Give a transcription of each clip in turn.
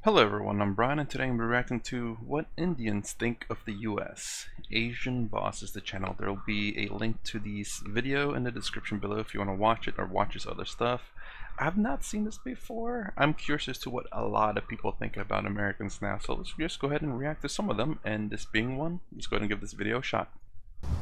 Hello everyone, I'm Brian and today I'm reacting to what Indians think of the US. Asian Boss is the channel. There will be a link to this video in the description below if you want to watch it or watch his other stuff. I've not seen this before. I'm curious as to what a lot of people think about Americans now, so let's just go ahead and react to some of them, and this being one, let's go ahead and give this video a shot.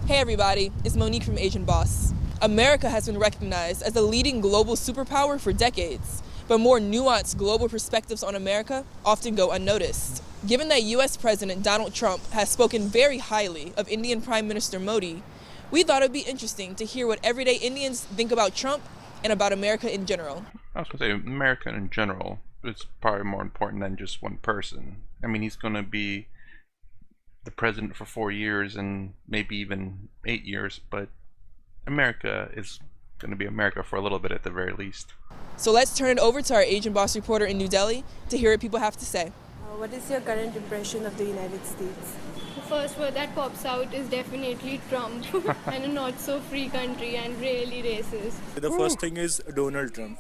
Hey everybody, it's Monique from Asian Boss. America has been recognized as a leading global superpower for decades, but more nuanced global perspectives on America often go unnoticed. Given that US President Donald Trump has spoken very highly of Indian Prime Minister Modi, we thought it would be interesting to hear what everyday Indians think about Trump and about America in general. I was going to say, America in general is probably more important than just one person. I mean, he's going to be the president for 4 years and maybe even 8 years, but America is going to be America for a little bit at the very least. So let's turn it over to our Asian Boss reporter in New Delhi to hear what people have to say. What is your current impression of the United States? The first word that pops out is definitely Trump and a not so free country and really racist. The first thing is Donald Trump,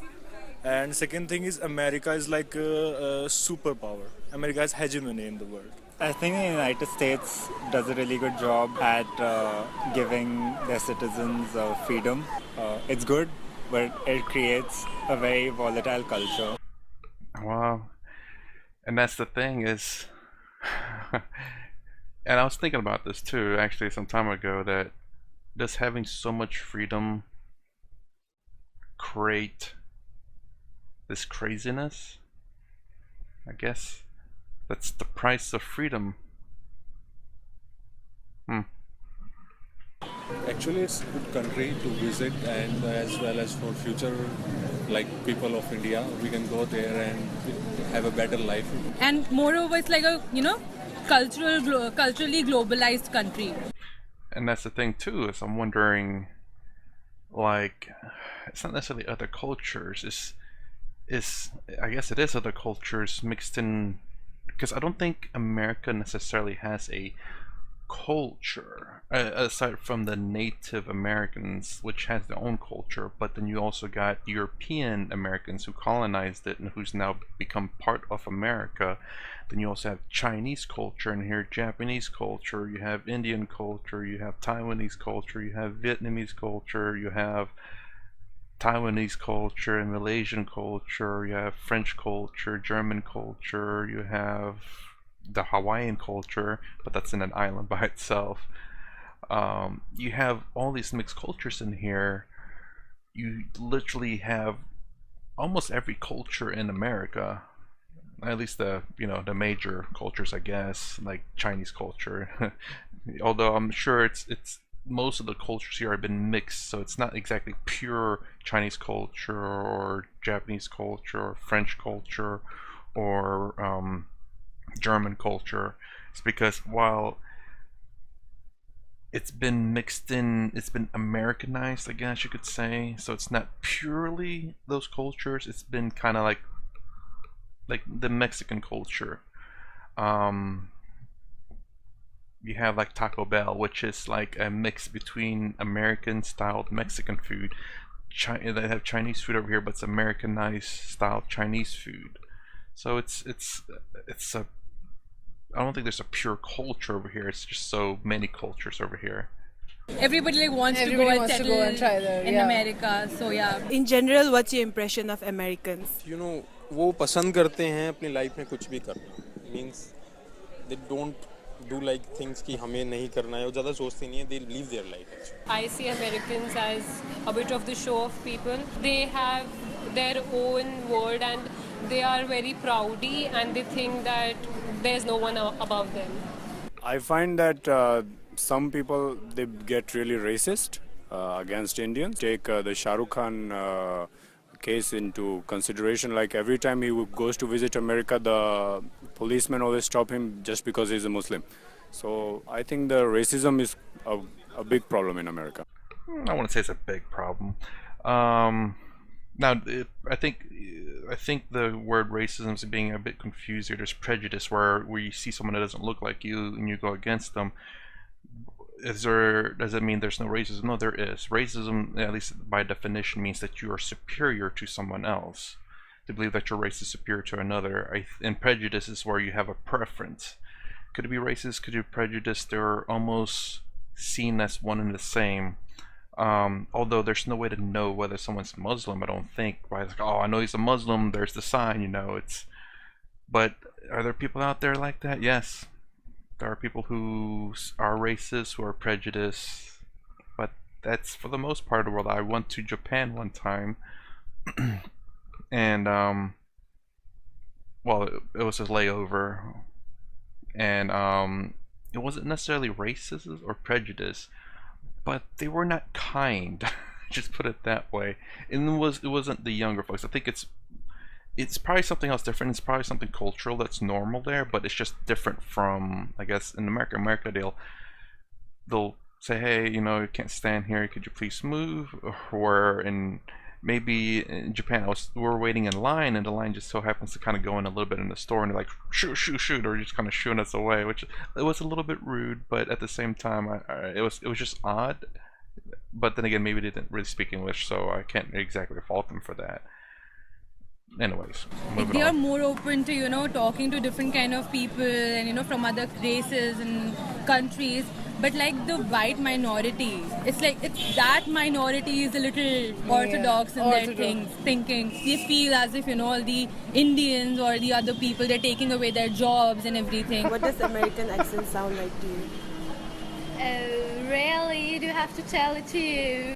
and second thing is America is like a superpower. America has hegemony in the world. I think the United States does a really good job at giving their citizens freedom. It's good, but it creates a very volatile culture. Wow. And that's the thing is, and I was thinking about this too, actually, some time ago, that does having so much freedom create this craziness? I guess that's the price of freedom. Actually, it's a good country to visit, and as well as for future, like people of India, we can go there and have a better life. And moreover, it's like a culturally globalized country. And that's the thing too, is I'm wondering, like, it's not necessarily other cultures, it's I guess it is other cultures mixed in, because I don't think America necessarily has a culture aside from the Native Americans, which has their own culture, but then you also got European Americans who colonized it and who's now become part of America. Then you also have Chinese culture in here, Japanese culture, you have Indian culture, you have Taiwanese culture, you have Vietnamese culture, you have Taiwanese culture and Malaysian culture, you have French culture, German culture, you have the Hawaiian culture, but that's in an island by itself. You have all these mixed cultures in here. You literally have almost every culture in America, at least the the major cultures, I guess, like Chinese culture. Although I'm sure it's most of the cultures here have been mixed, so it's not exactly pure Chinese culture or Japanese culture or French culture or German culture. It's because while it's been mixed in, it's been Americanized, I guess you could say, so it's not purely those cultures. It's been kind of like the Mexican culture. You have like Taco Bell, which is like a mix between American styled Mexican food. They have Chinese food over here, but it's Americanized style Chinese food. So it's a, I don't think there's a pure culture over here. It's just so many cultures over here. Everybody wants to go and try there, in America, so yeah. In general, what's your impression of Americans? You know, वो पसंद करते हैं अपनी life में कुछ भी करना. Means they don't do like things कि हमें नहीं करना है. वो ज़्यादा सोचते नहीं हैं. They live their life. Actually. I see Americans as a bit of the show of people. They have their own world and they are very proudy and they think that there's no one above them. I find that some people, they get really racist against Indians. Take the Shah Rukh Khan case into consideration. Like every time he goes to visit America, the policemen always stop him just because he's a Muslim. So I think the racism is a big problem in America. I wouldn't say it's a big problem. Now, I think the word racism is being a bit confused here. There's prejudice where you see someone that doesn't look like you and you go against them. Does it mean there's no racism? No, there is. Racism, at least by definition, means that you are superior to someone else. to believe that your race is superior to another. And prejudice is where you have a preference. Could it be racist? Could it be prejudice? They're almost seen as one and the same. Although there's no way to know whether someone's Muslim, I don't think. Right? It's like, oh, I know he's a Muslim. There's the sign, you know. But are there people out there like that? Yes, there are people who are racist, who are prejudiced. But that's for the most part of the world. I went to Japan one time, and well, it was a layover, and it wasn't necessarily racist or prejudice, but they were not kind. Just put it that way. And it wasn't the younger folks. I think it's probably something else different. It's probably something cultural that's normal there, but it's just different from, I guess, in America they'll say, hey, you know, you can't stand here, could you please move? Or maybe in Japan, we're waiting in line, and the line just so happens to kind of go in a little bit in the store, and they're like, shoot, or just kind of shooing us away, which it was a little bit rude, but at the same time, it was just odd. But then again, maybe they didn't really speak English, so I can't exactly fault them for that. Anyways, they are more open to, you know, talking to different kind of people and, you know, from other races and countries. But like the white minority, it's that minority is a little orthodox in their thinking. They feel as if, you know, all the Indians or the other people, they're taking away their jobs and everything. What does American accent sound like to you? Really? Do you have to tell it to you?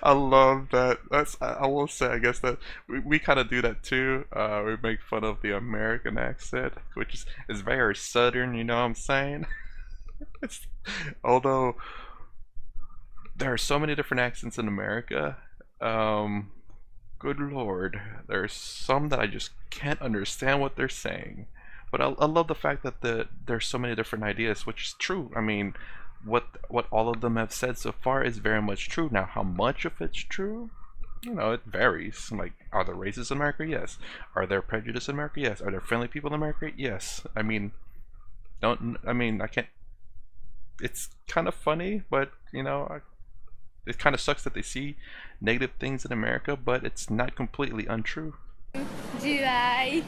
I love that. I will say, I guess that we kind of do that too. We make fun of the American accent, which is very southern, you know what I'm saying? Although there are so many different accents in America, good lord, there's some that I just can't understand what they're saying. But I love the fact that there's so many different ideas, which is true. I mean, what all of them have said so far is very much true. Now, how much of it's true, you know, it varies. Like, are there racists in America? Yes. Are there prejudice in America? Yes. Are there friendly people in America? Yes. I mean, I can't. It's kind of funny, but you know, it kind of sucks that they see negative things in America, but it's not completely untrue. Do I?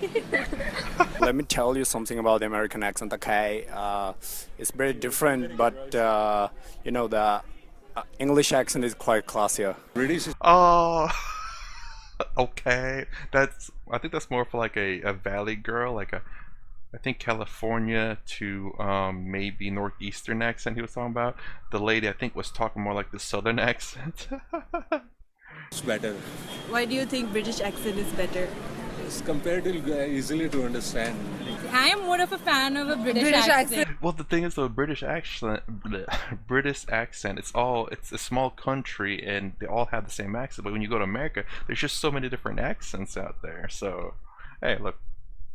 Let me tell you something about the American accent, okay? It's very different, but you know, the English accent is quite classier. British. Oh, okay. I think that's more for like a valley girl, like I think California to maybe northeastern accent he was talking about. The lady I think was talking more like the southern accent. It's better. Why do you think British accent is better? It's comparatively easily to understand. I am more of a fan of a British accent. Well, the thing is, the British accent, it's a small country and they all have the same accent. But when you go to America, there's just so many different accents out there. So, hey, look,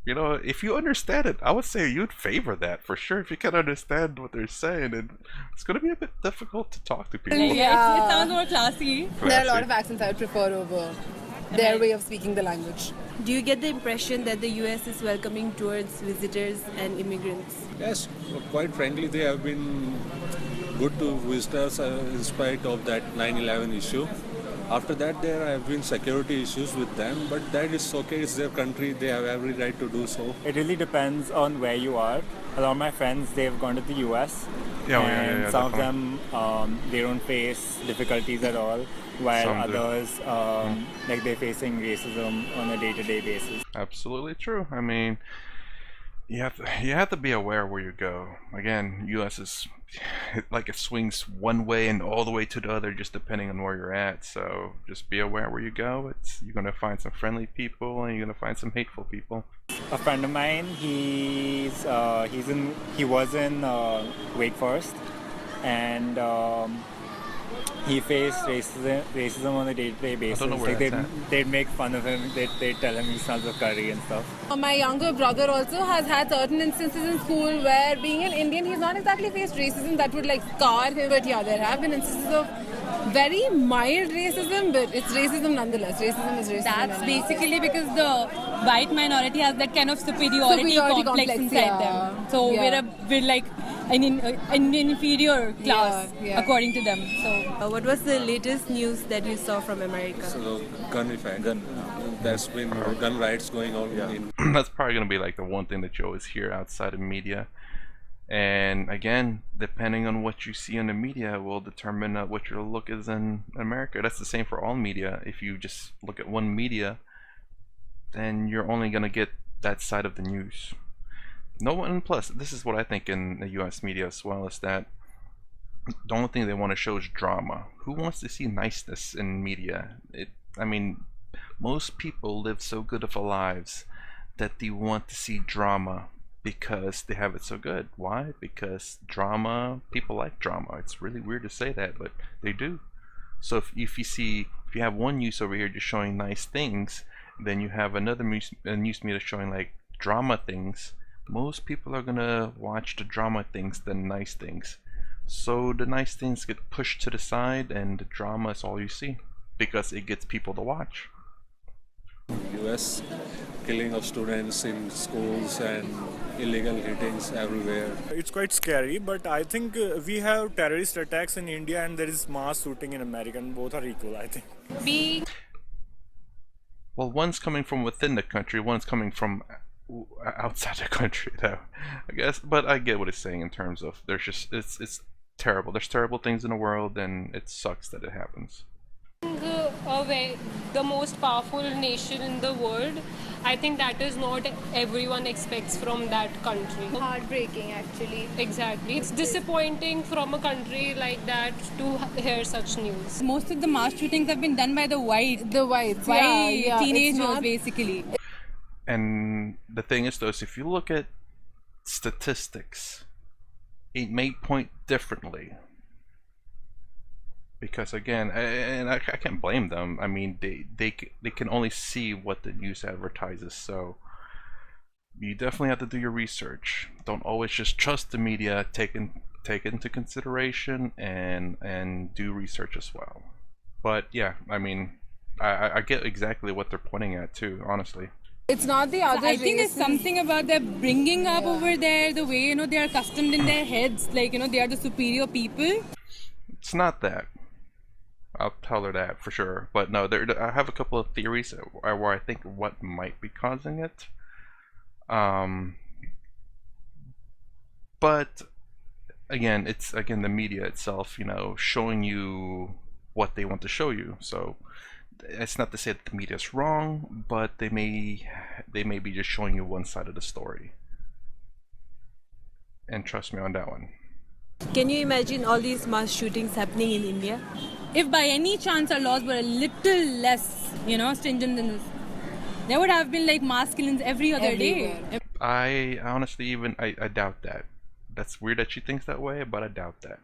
you know, if you understand it, I would say you'd favor that for sure. If you can understand what they're saying, and it's going to be a bit difficult to talk to people. Yeah, it sounds more classy. There are a lot of accents I would prefer over their way of speaking the language. Do you get the impression that the US is welcoming towards visitors and immigrants? Yes, quite frankly, they have been good to visitors in spite of that 9/11 issue. After that, there have been security issues with them, but that is okay. It's their country. They have every right to do so. It really depends on where you are. A lot of my friends, they've gone to the US, and some of them, they don't face difficulties at all, while others, like they're facing racism on a day-to-day basis. Absolutely true. I mean, you have to be aware where you go. Again, U.S. is like it swings one way and all the way to the other, just depending on where you're at. So just be aware where you go. You're gonna find some friendly people and you're gonna find some hateful people. A friend of mine, he was in Wake Forest, and he faced racism on a day-to-day basis. I don't know where they'd make fun of him. They'd tell him he smells of curry and stuff. My younger brother also has had certain instances in school where, being an Indian, he's not exactly faced racism that would like scar him. But yeah, there have been instances of very mild racism, but it's racism nonetheless. Racism is racism. That's basically because the white minority has that kind of superiority complex inside them. So we're like an inferior class, according to them. So, what was the latest news that you saw from America? So gun effect. There's been gun riots going on. That's probably going to be like the one thing that you always hear outside of media. And again, depending on what you see in the media will determine what your look is in America. That's the same for all media. If you just look at one media, then you're only going to get that side of the news. No one, plus, this is what I think in the US media as well, is that the only thing they want to show is drama. Who wants to see niceness in media? I mean, most people live so good of lives that they want to see drama because they have it so good. Why? Because drama, people like drama. It's really weird to say that, but they do. So if you have one news over here just showing nice things, then you have another news media showing like drama things. Most people are gonna watch the drama things than nice things. So the nice things get pushed to the side and the drama is all you see because it gets people to watch. US killing of students in schools and illegal hitings everywhere. It's quite scary, but I think we have terrorist attacks in India and there is mass shooting in America, and both are equal, I think. Well, one's coming from within the country, one's coming from outside the country, though, I guess. But I get what it's saying in terms of it's terrible. There's terrible things in the world, and it sucks that it happens. The most powerful nation in the world, I think that is not everyone expects from that country. Heartbreaking, actually. Exactly. It's disappointing from a country like that to hear such news. Most of the mass shootings have been done by the white teenagers, basically. And the thing is, though, is if you look at statistics, it may point differently. Because again, and I can't blame them. I mean, they can only see what the news advertises. So you definitely have to do your research. Don't always just trust the media. Take it into consideration and do research as well. But yeah, I mean, I get exactly what they're pointing at too. Honestly. It's not the other. I think there's something about their bringing up over there, the way they are accustomed in their heads, like they are the superior people. It's not that. I'll tell her that for sure. But no, I have a couple of theories where I think what might be causing it. But again, it's the media itself, showing you what they want to show you. So it's not to say that the media is wrong, but they may be just showing you one side of the story. And trust me on that one. Can you imagine all these mass shootings happening in India? If by any chance our laws were a little less, stringent than this, there would have been like mass killings every other day. I honestly I doubt that. That's weird that she thinks that way, but I doubt that.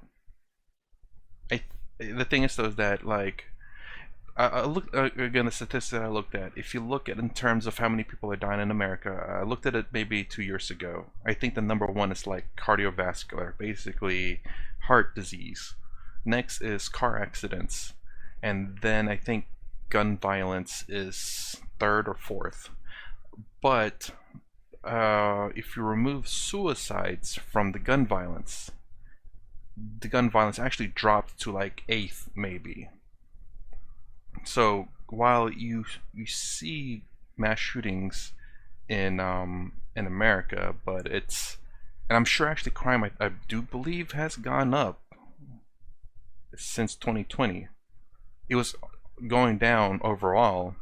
The thing is, though, is that like I look again the statistics that I looked at. If you look at in terms of how many people are dying in America, I looked at it maybe 2 years ago. I think the number one is like cardiovascular, basically heart disease. Next is car accidents, and then I think gun violence is third or fourth. But if you remove suicides from the gun violence actually dropped to like eighth maybe. So while you see mass shootings in America, but and I'm sure actually crime I do believe has gone up since 2020. It was going down overall,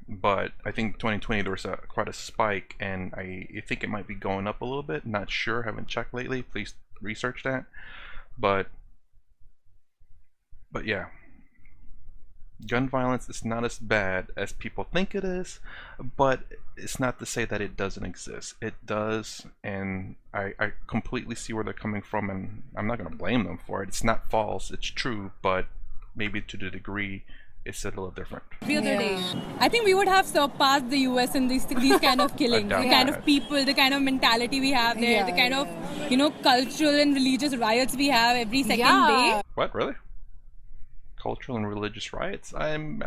but I think 2020 there was quite a spike, and I think it might be going up a little bit. Not sure, haven't checked lately. Please research that. But yeah. Gun violence is not as bad as people think it is, but it's not to say that it doesn't exist. It does, and I completely see where they're coming from, and I'm not going to blame them for it. It's not false, it's true, but maybe to the degree it's a little different. The other day, I think we would have surpassed the US in these kind of killings, the kind of people, the kind of mentality we have there, the kind of cultural and religious riots we have every second day. What, really? Cultural and religious riots? I don't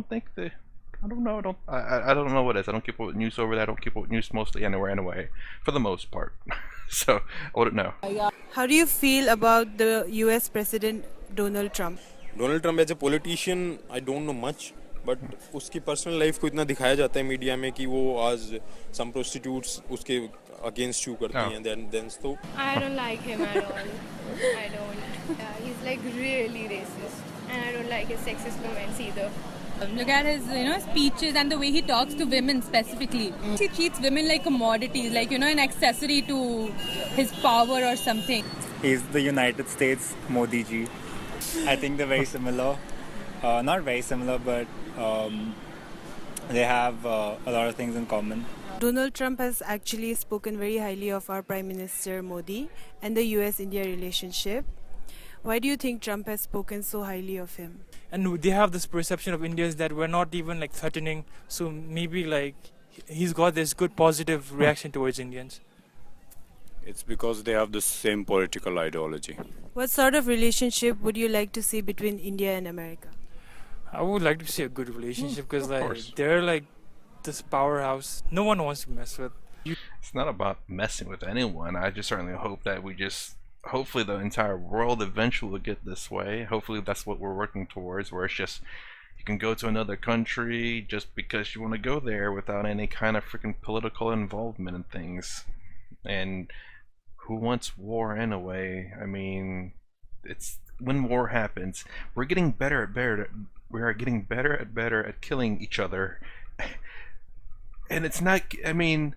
think I don't know. I don't know what it is. I don't keep up with news over there. I don't keep up with news mostly anywhere anyway, for the most part. So I wouldn't know. How do you feel about the US President Donald Trump? Donald Trump as a politician, I don't know much. But उसकी personal life को इतना दिखाया जाता है media में कि वो आज सम प्रोस्टिट्यूट्स उसके अगेंस्ट शू करती हैं देन तो I don't like him at all. I don't. He's like really racist, and I don't like his sexist comments either. Look at his, speeches and the way he talks to women specifically. He treats women like commodities, like, an accessory to his power or something. He's the United States Modi ji. I think they're very similar. Not very similar, but they have a lot of things in common. Donald Trump has actually spoken very highly of our Prime Minister Modi and the US-India relationship. Why do you think Trump has spoken so highly of him? And they have this perception of Indians that we're not even like threatening. So maybe like he's got this good positive reaction towards Indians. It's because they have the same political ideology. What sort of relationship would you like to see between India and America? I would like to see a good relationship because like they're like this powerhouse. No one wants to mess with. It's not about messing with anyone. I just certainly hope that hopefully the entire world eventually will get this way. Hopefully that's what we're working towards, where it's just you can go to another country just because you want to go there without any kind of freaking political involvement in things. And who wants war anyway? I mean, it's when war happens, we are getting better at killing each other. And it's not, I mean,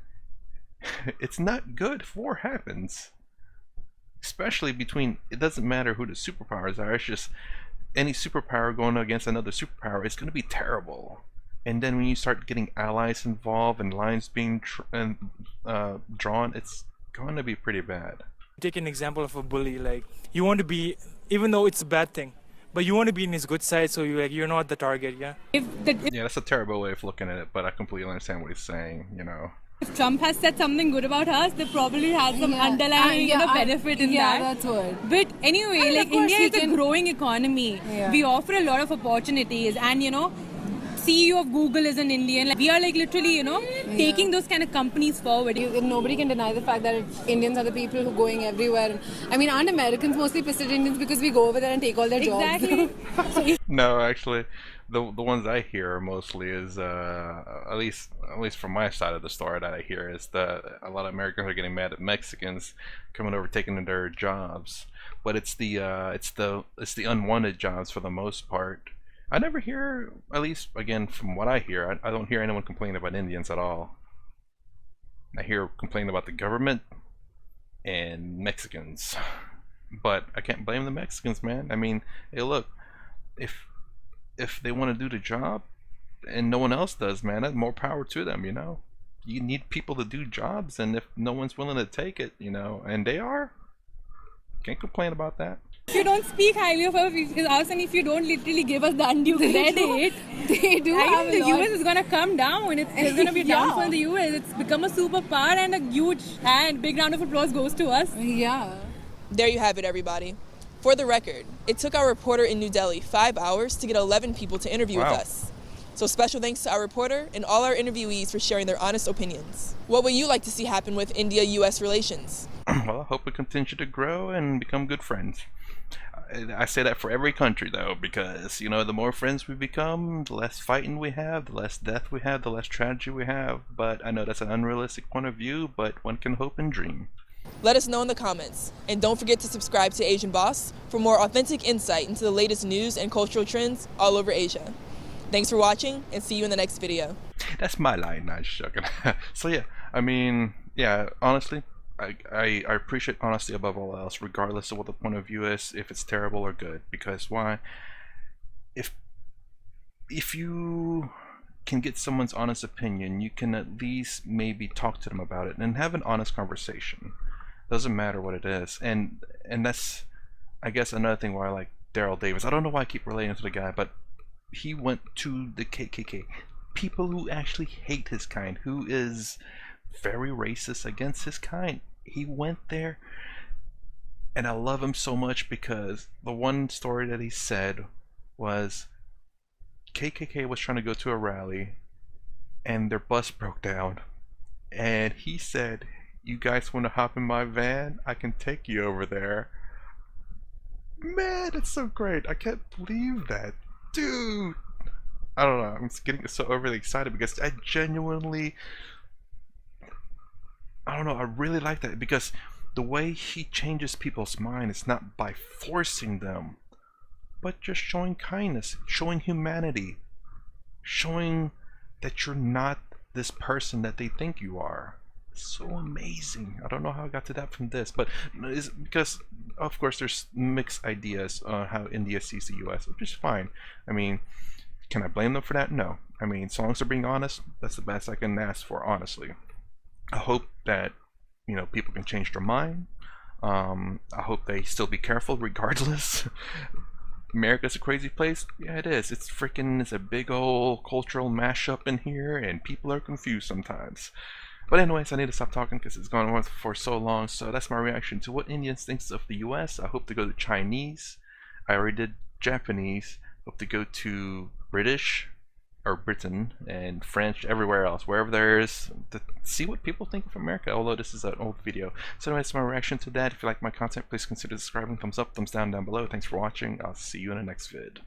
it's not good if war happens. Especially between, it doesn't matter who the superpowers are, it's just any superpower going against another superpower, it's going to be terrible. And then when you start getting allies involved and lines being drawn, it's going to be pretty bad. Take an example of a bully. Like, you want to be, even though it's a bad thing, but you want to be in his good side, so you're not the target, yeah? Yeah, that's a terrible way of looking at it, but I completely understand what he's saying, If Trump has said something good about us, they probably has some underlying benefit in that. Yeah, that's what. But anyway, like India is a growing economy. Yeah. We offer a lot of opportunities, and CEO of Google is an Indian. Like, we are like literally, taking those kind of companies forward. Nobody can deny the fact that Indians are the people who are going everywhere. I mean, aren't Americans mostly pissed at Indians because we go over there and take all their jobs? Exactly. No, actually, the ones I hear mostly is at least from my side of the story that I hear is that a lot of Americans are getting mad at Mexicans coming over taking their jobs, but it's the unwanted jobs for the most part. I never hear, at least again from what I hear, I don't hear anyone complaining about Indians at all. I hear complaining about the government and Mexicans, but I can't blame the Mexicans, man. I mean, hey, look, if they want to do the job and no one else does, man, that's more power to them. You need people to do jobs, and if no one's willing to take it, and they are, can't complain about that. If you don't speak highly of us, and if you don't literally give us the undue credit, they do. I think the US is gonna come down. There's gonna be a downfall in the US. It's become a superpower, and a huge big round of applause goes to us. Yeah. There you have it, everybody. For the record, it took our reporter in New Delhi 5 hours to get 11 people to interview with us. So special thanks to our reporter and all our interviewees for sharing their honest opinions. What would you like to see happen with India-US relations? Well, I hope we continue to grow and become good friends. I say that for every country, though, because, the more friends we become, the less fighting we have, the less death we have, the less tragedy we have. But I know that's an unrealistic point of view, but one can hope and dream. Let us know in the comments. And don't forget to subscribe to Asian Boss for more authentic insight into the latest news and cultural trends all over Asia. Thanks for watching, and see you in the next video. That's my line, not joking. So yeah, I mean, yeah, honestly, I appreciate honesty above all else, regardless of what the point of view is, if it's terrible or good. Because why? If you can get someone's honest opinion, you can at least maybe talk to them about it and have an honest conversation. Doesn't matter what it is, and that's, I guess, another thing why I like Daryl Davis. I don't know why I keep relating to the guy, but he went to the KKK. People who actually hate his kind, who is very racist against his kind. He went there, and I love him so much because the one story that he said was, KKK was trying to go to a rally and their bus broke down, and he said, "You guys want to hop in my van? I can take you over there." Man, it's so great. I can't believe that. Dude! I don't know, I'm just getting so overly excited because I genuinely, I don't know, I really like that because the way he changes people's mind is not by forcing them, but just showing kindness, showing humanity, showing that you're not this person that they think you are. So amazing. I don't know how I got to that from this, but it's because of course there's mixed ideas on how India sees the US, which is fine. I mean, can I blame them for that? No. I mean, as long as they're being honest, that's the best I can ask for, honestly. I hope that, you know, people can change their mind. I hope they still be careful regardless. America's a crazy place. Yeah, it is. It's a big old cultural mashup in here, and people are confused sometimes. But anyways, I need to stop talking because it's gone on for so long. So that's my reaction to what Indians think of the US. I hope to go to Chinese. I already did Japanese. Hope to go to British or Britain and French, everywhere else, wherever there is, to see what people think of America, although this is an old video. So anyways, my reaction to that. If you like my content, please consider subscribing, thumbs up, thumbs down below. Thanks for watching. I'll see you in the next vid.